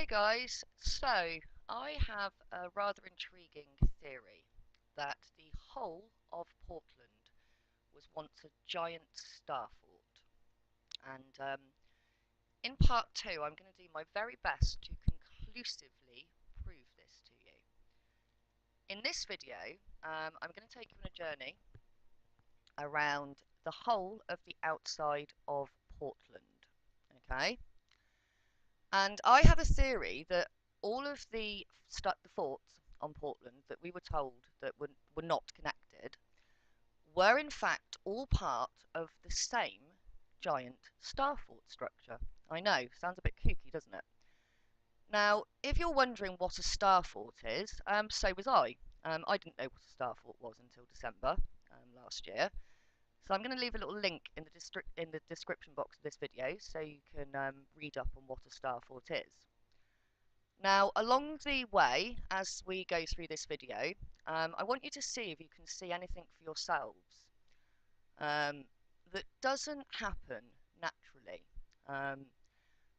Hey guys, so I have a rather intriguing theory that the whole of Portland was once a giant star fort. And in part two, I'm going to do my very best to conclusively prove this to you. In this video, I'm going to take you on a journey around the whole of the outside of Portland. Okay? And I have a theory that all of the forts on Portland that we were told that were not connected were in fact all part of the same giant star fort structure. I know, sounds a bit kooky, doesn't it? Now, if you're wondering what a star fort is, so was I. I didn't know what a star fort was until December last year. So I'm going to leave a little link in the description box of this video so you can read up on what a star fort is. Now, along the way, as we go through this video, I want you to see if you can see anything for yourselves that doesn't happen naturally.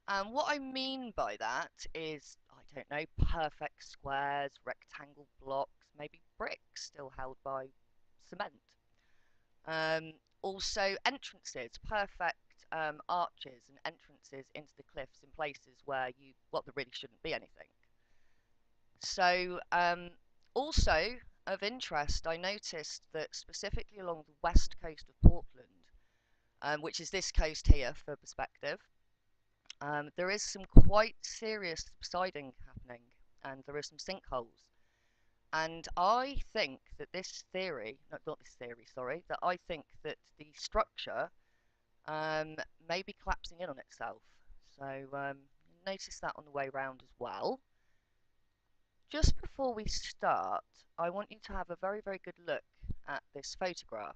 And what I mean by that is, I don't know, perfect squares, rectangle blocks, maybe bricks still held by cement. Also entrances, perfect arches and entrances into the cliffs in places where there really shouldn't be anything. So also of interest, I noticed that specifically along the west coast of Portland, which is this coast here for perspective, there is some quite serious subsiding happening, and there are some sinkholes. And I think that this theory, not this theory, sorry, that I think that the structure may be collapsing in on itself. So notice that on the way round as well. Just before we start, I want you to have a very, very good look at this photograph.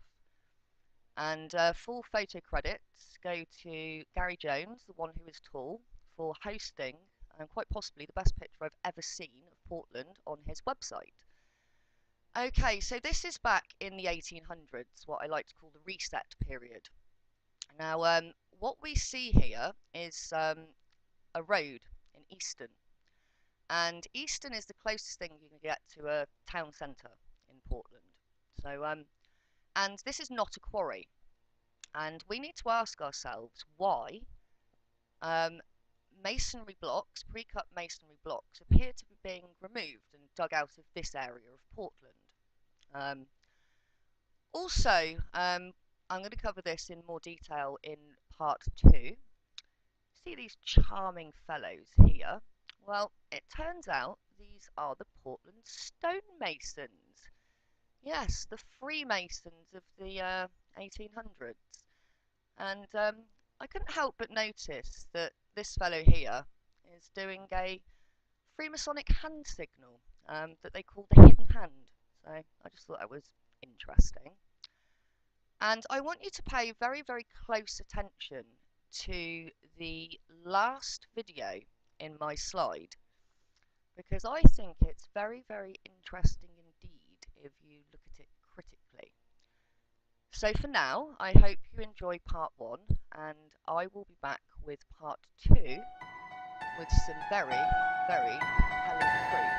And full photo credits go to Gary Jones, the one who is tall, for hosting and quite possibly the best picture I've ever seen of Portland on his website. Okay, so this is back in the 1800s, what I like to call the reset period. Now, what we see here is a road in Easton. And Easton is the closest thing you can get to a town centre in Portland. So, and this is not a quarry. And we need to ask ourselves why masonry blocks, pre-cut masonry blocks, appear to be being removed and dug out of this area of Portland. Also, I'm going to cover this in more detail in part two. See these charming fellows here? Well, it turns out these are the Portland stonemasons. Yes, the Freemasons of the 1800s. And I couldn't help but notice that this fellow here is doing a Freemasonic hand signal that they call the hidden hand. So I just thought that was interesting. And I want you to pay very, very close attention to the last video in my slide, because I think it's very, very interesting indeed if you look at it critically. So for now, I hope you enjoy part one, and I will be back with part two with some very, very compelling proof.